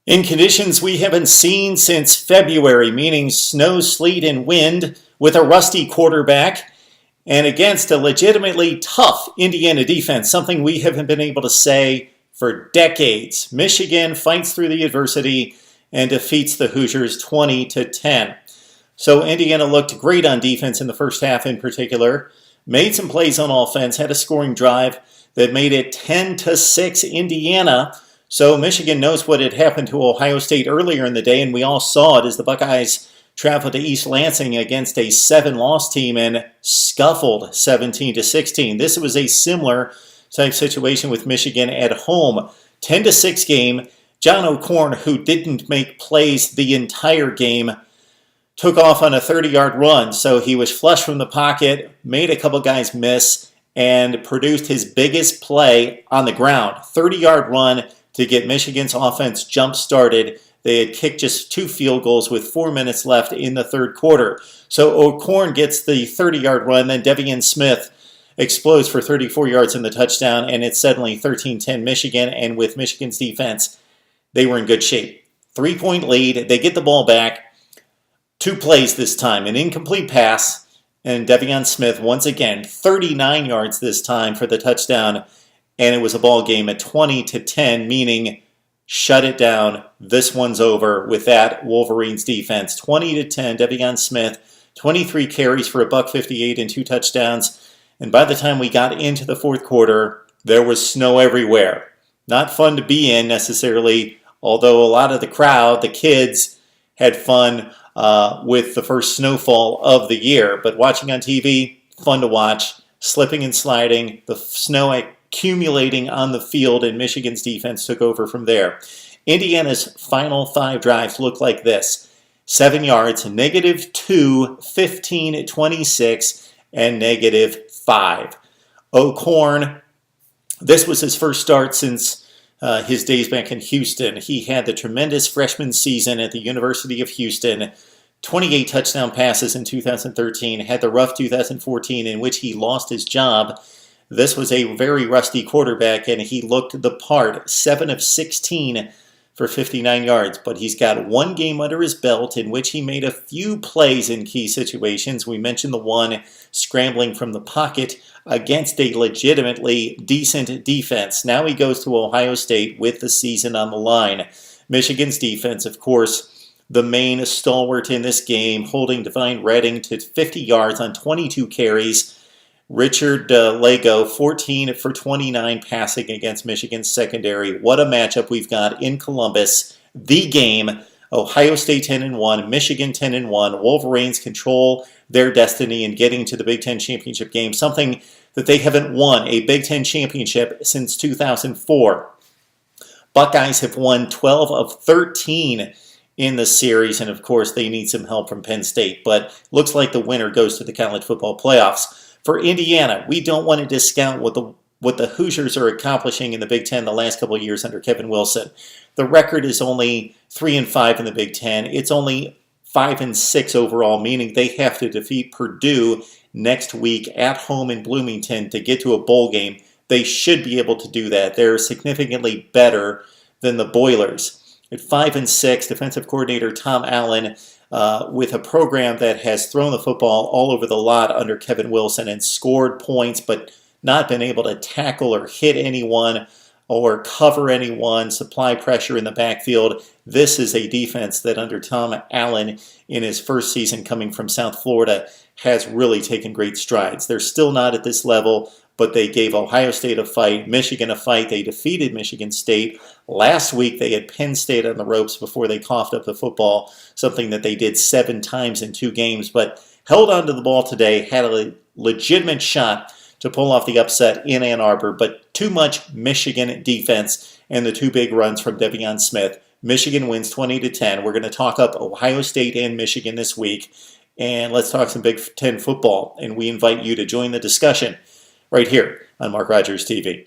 In conditions we haven't seen since February, meaning snow, sleet, and wind, with a rusty quarterback, and against a legitimately tough Indiana defense, something we haven't been able to say for decades. Michigan fights through the adversity and defeats the Hoosiers 20-10. So Indiana looked great on defense in the first half in particular, made some plays on offense, had a scoring drive that made it 10-6 Indiana. So Michigan knows what had happened to Ohio State earlier in the day, and we all saw it as the Buckeyes traveled to East Lansing against a 7-loss team and scuffled 17-16. This was a similar type situation with Michigan at home. 10-6 game. John O'Korn, who didn't make plays the entire game, took off on a 30-yard run. So he was flush from the pocket, made a couple guys miss, and produced his biggest play on the ground. 30-yard run to get Michigan's offense jump-started. They had kicked just 2 field goals with 4 minutes left in the third quarter. So O'Korn gets the 30-yard run, then Devian Smith explodes for 34 yards in the touchdown, and it's suddenly 13-10 Michigan, and with Michigan's defense, they were in good shape. 3-point lead, they get the ball back. 2 plays this time, an incomplete pass, and Devian Smith once again, 39 yards this time for the touchdown, and it was a ball game at 20-10, meaning shut it down. This one's over with that Wolverines defense. 20-10, Devian Smith, 23 carries for $158 and 2 touchdowns. And by the time we got into the fourth quarter, there was snow everywhere. Not fun to be in necessarily, although a lot of the crowd, the kids, had fun with the first snowfall of the year. But watching on TV, fun to watch. Slipping and sliding, the snow accumulating on the field, and Michigan's defense took over from there. Indiana's final 5 drives looked like this. 7 yards, -2, 15-26, and -5. O'Korn, this was his first start since his days back in Houston. He had the tremendous freshman season at the University of Houston, 28 touchdown passes in 2013, had the rough 2014 in which he lost his job. This was a very rusty quarterback, and he looked the part, 7 of 16 for 59 yards. But he's got 1 game under his belt in which he made a few plays in key situations. We mentioned the one scrambling from the pocket against a legitimately decent defense. Now he goes to Ohio State with the season on the line. Michigan's defense, of course, the main stalwart in this game, holding Divine Redding to 50 yards on 22 carries. Richard Lego, 14 for 29 passing against Michigan's secondary. What a matchup we've got in Columbus. The game, Ohio State 10-1, Michigan 10-1. Wolverines control their destiny in getting to the Big Ten championship game, something that they haven't won a Big Ten championship since 2004. Buckeyes have won 12 of 13 in the series, and of course they need some help from Penn State, but looks like the winner goes to the college football playoffs. For Indiana, we don't want to discount what the Hoosiers are accomplishing in the Big Ten the last couple of years under Kevin Wilson. The record is only 3-5 in the Big Ten. It's only 5-6 overall, meaning they have to defeat Purdue next week at home in Bloomington to get to a bowl game. They should be able to do that. They're significantly better than the Boilers. At 5-6, defensive coordinator Tom Allen, with a program that has thrown the football all over the lot under Kevin Wilson and scored points, but not been able to tackle or hit anyone or cover anyone, supply pressure in the backfield. This is a defense that under Tom Allen in his first season coming from South Florida has really taken great strides. They're still not at this level, but they gave Ohio State a fight, Michigan a fight. They defeated Michigan State. Last week, they had Penn State on the ropes before they coughed up the football, something that they did 7 times in 2 games, but held on to the ball today, had a legitimate shot to pull off the upset in Ann Arbor, but too much Michigan defense and the 2 big runs from Devian Smith. Michigan wins 20-10. We're going to talk up Ohio State and Michigan this week, and let's talk some Big Ten football, and we invite you to join the discussion right here on Mark Rogers TV.